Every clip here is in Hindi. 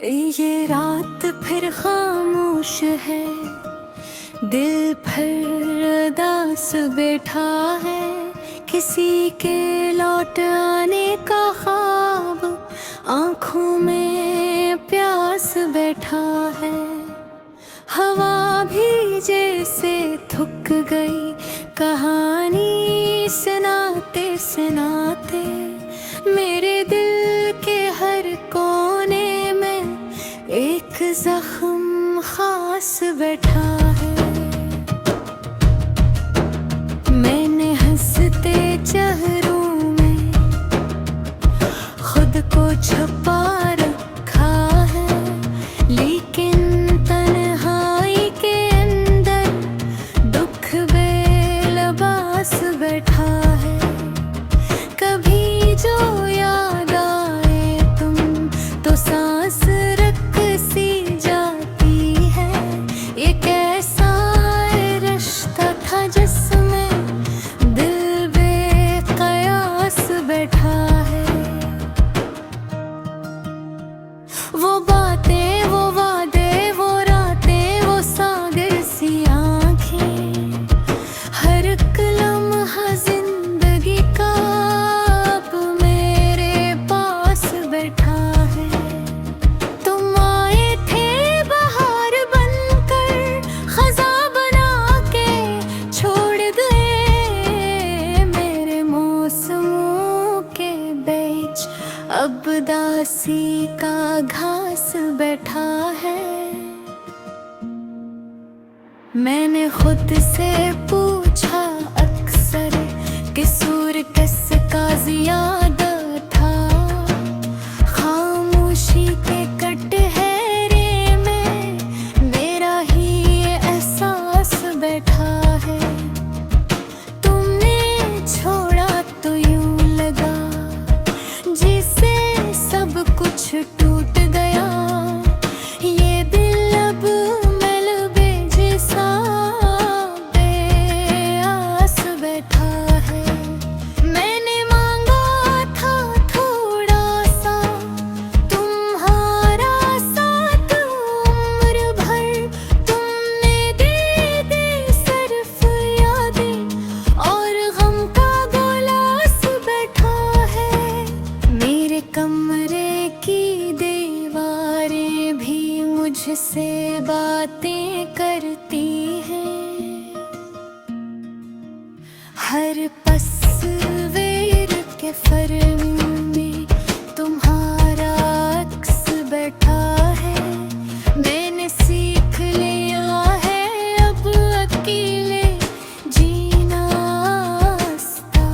ये रात फिर खामोश है, दिल फिर उदास बैठा है। किसी के लौट आने का ख्वाब आंखों में प्यास बैठा है। हवा भी जैसे थक गई कहानी सुनाते सुनाते। मेरे दिल के हर कोने में एक जख्म खास बैठा है। मैंने हंसते चेहरों में खुद को छुपा रखा है, लेकिन तन्हाई के अंदर दुख बेलबास बैठा है। कभी जो याद आए तुम तो सांस रख सी जाती है। ये कैसा रिश्ता था जिसमें दिल बेकयास बैठा है। वो बातें, वो वादे, वो रातें, वो सागर सी आँखें, हर एक लम्हा जिंदगी का अब मेरे पास बैठा है। तुम आए थे बहार बनकर, खज़ा बना के छोड़ गए मेरे मौसमों के बीच। अब दासी का घास बैठा है। मैंने खुद से पूछा अक्सर किसूर किसका ज्यादा था। खामोशी के कटहरे में मेरा ही ये एहसास बैठा है। तुमने छोड़ा तो यूं लगा जिसे सब कुछ टूट गया। ये दिल अब मलबे जैसा बेआस बैठा है। मैंने मांगा था थोड़ा सा तुम्हारा साथ उम्र भर, तुमने दे दी सिर्फ यादें और गम का गिलास बैठा है। मेरे कमरे की दीवारें भी मुझसे बातें करती हैं। हर तस्वीर के फ्रेम में तुम्हारा अक्स बैठा है। मैंने सीख लिया है अब अकेले जीना आस्था,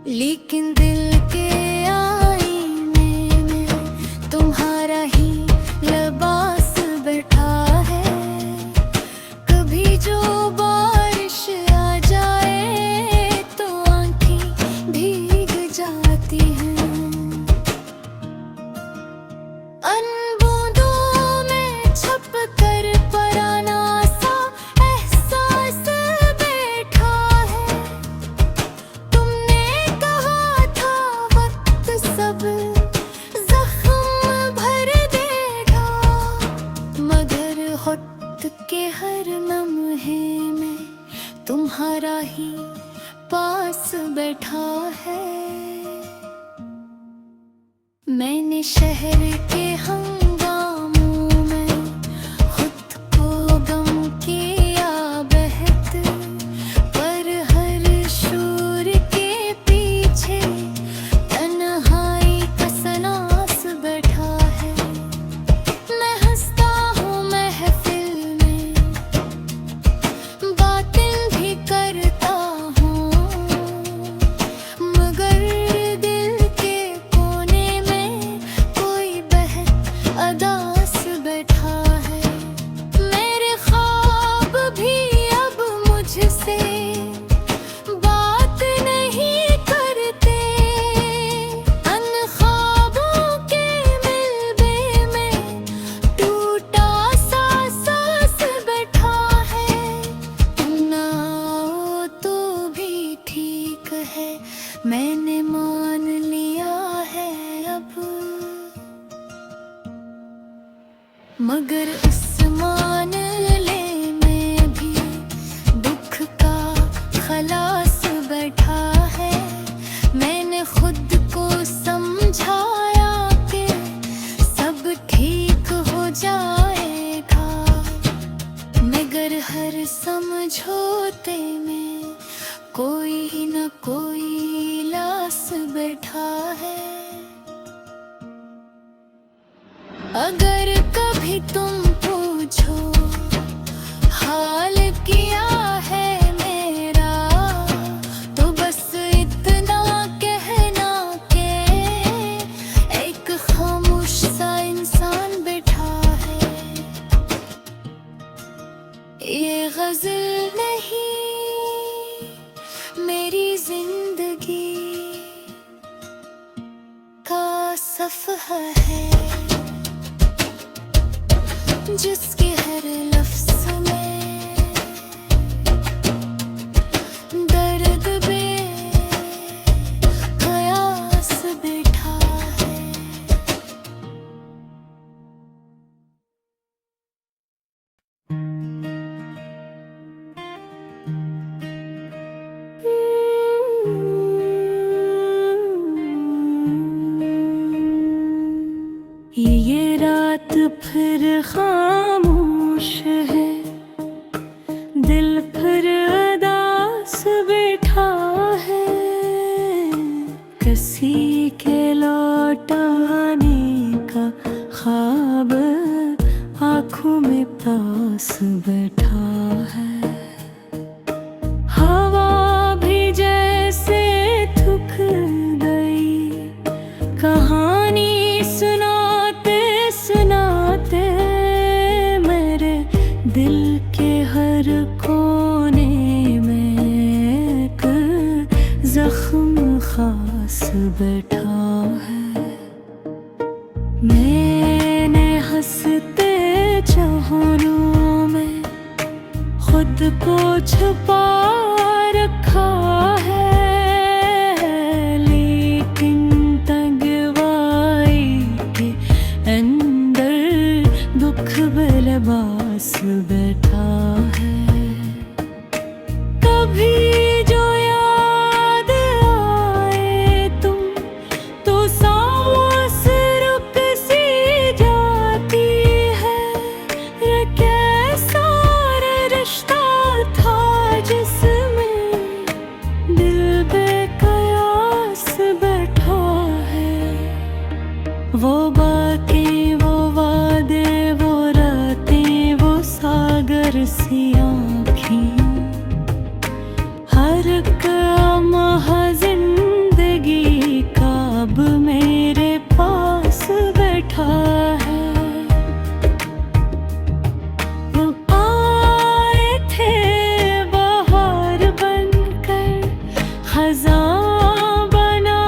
लेकिन दिल के आईने में तुम्हारा ही लिबास बैठा है। कभी जो बारिश आ जाए तो आंखें भीग जाती हैं। अनबूंदों में छुप कर पराना सा एहसास बैठा है। तुमने कहा था वक्त सब जख्म भर देगा, मगर वक्त के हर लम्हे में तुम्हारा ही पास बैठा है। मैंने शहर के हंगामों में खुद को गम किया बहत, पर हर शोर के पीछे तन्हाई का सनास बैठा है। मैं हंसता हूँ महफिल में, बातें भी करता हूँ, मगर दिल के कोने में कोई बहस हर समझौते में कोई न कोई लास बैठा है। अगर कभी तुम पूछो हाल क्या है मेरा, तो बस इतना कहना के एक खामोश सा इंसान बैठा है। ये गज़ल नहीं मेरी जिंदगी का सफ़हा है, जिसके हर लफ्ज़ में दर्द बेक़यास बैठा है। ये रात फिर खामोश है, दिल फिर उदास बैठा है। किसी के लौट आने का ख्वाब आँखों में पास बैठा है। हवा भी जैसे थक गई, कहानी सुनाते सुनाते मेरे दिल के हर कोने में एक जख्म खास बैठा है। मैंने हंसते चेहरों में खुद को छुपा रखा है, लेकिन तगवाई के अंदर दुख बेलबास बैठा है। कभी जो याद आए तुम, तो सांस रुक सी जाती है। ये कैसा रिश्ता था जिसमें दिल बेकयास बैठा है। वो बाकी वो वादे वो रातें वो सागर सी आँखें, हर लम्हा जिंदगी का अब मेरे पास बैठा है। तुम आए थे बहार बनकर, खज़ां बना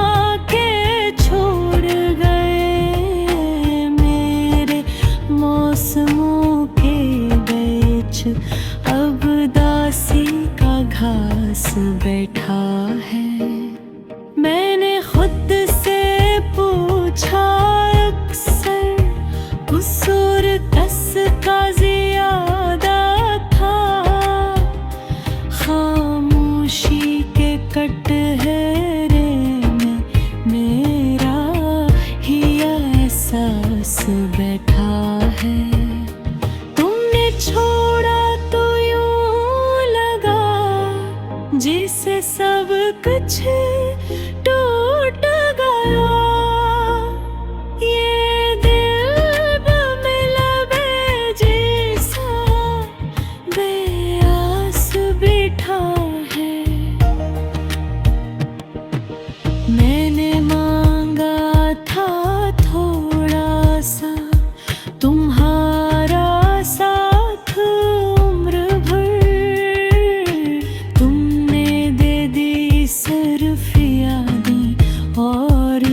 के छोड़ गए मेरे मौसमों के बीच। अब दासी का घास बैठा है। मैंने खुद से पूछा अक्सर, कसूर कसका ज़्यादा था। खामोशी के कटहरे में मेरा ही एहसास बैठा है। तुमने छोड़ा तो यूं लगा जिसे सब कुछ टूट गया। ये दिल मिला बेजैसा बेआस बैठा है। मैंने मांगा था थोड़ा सा तुम्हारा साथ उम्र भर, तुमने दे दी सिर्फ यादें और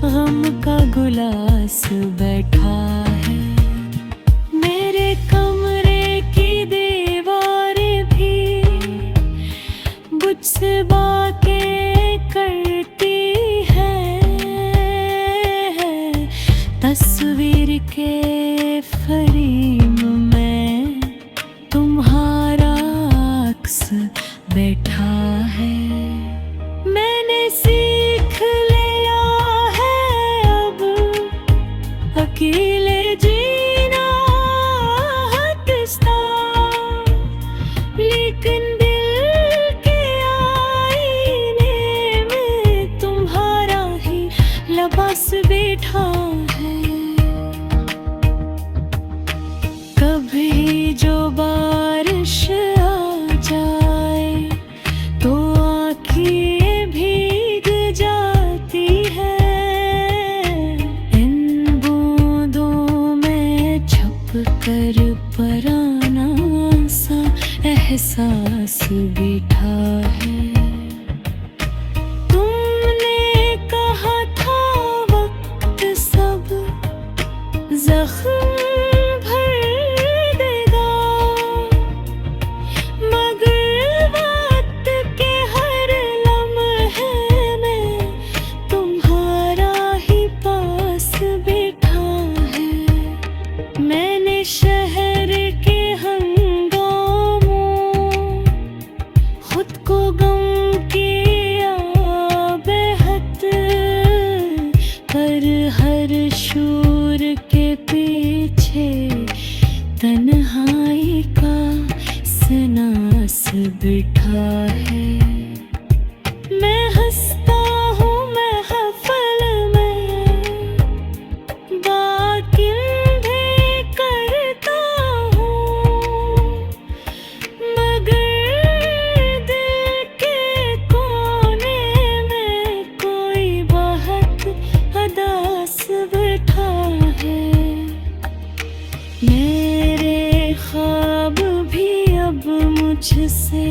गम का गुलास बैठा है। मेरे कमरे की दीवारें भी मुझसे बातें करती हैं। तस्वीर के फ्रेम में तुम्हारा अक्स बैठा है। मैंने सीख लिया है अब अकेले जीना हटता। एहसास बिठा है। तुमने कहा था वक्त सब जख्म भर देगा, मगर वक्त के हर लम्हे में तुम्हारा ही पास बैठा है। मैंने शहर के हंगामों खुद को गम किया बेहद, पर हर शूर के पीछे तन्हाई का सनास बिठा है। मैं हंसता हूँ महफिल में, बाकी भी करता हूँ, मगर दिल के कोने में कोई बहुत अदास बैठा है। मेरे ख्वाब भी अब मुझसे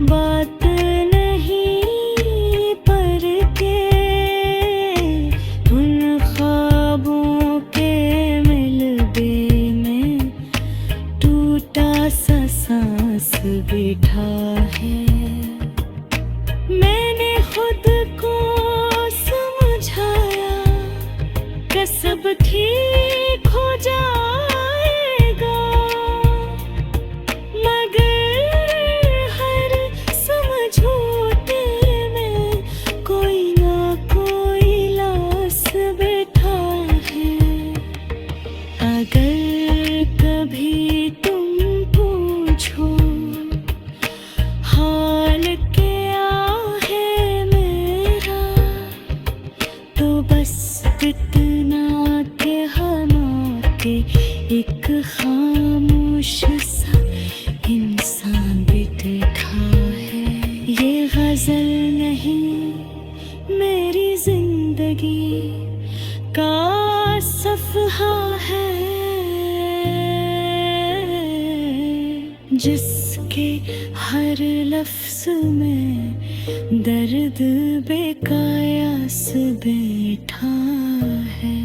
बात नहीं करके, उन ख्वाबों के मिलबे में टूटा सा सांस बिठा है। मैंने खुद को समझाया कि सब ठीक हो जाएगा, मगर हर समझौते में कोई ना कोई लास बैठा है। अगर कभी तुम पूछो हाल क्या है मेरा, तो बस इतना कहना कि एक खामोश सा इंसान बैठा है। ये गजल नहीं मेरी जिंदगी का सफहा है, जिसके हर लफ्ज में दर्द बेकायास बैठा है।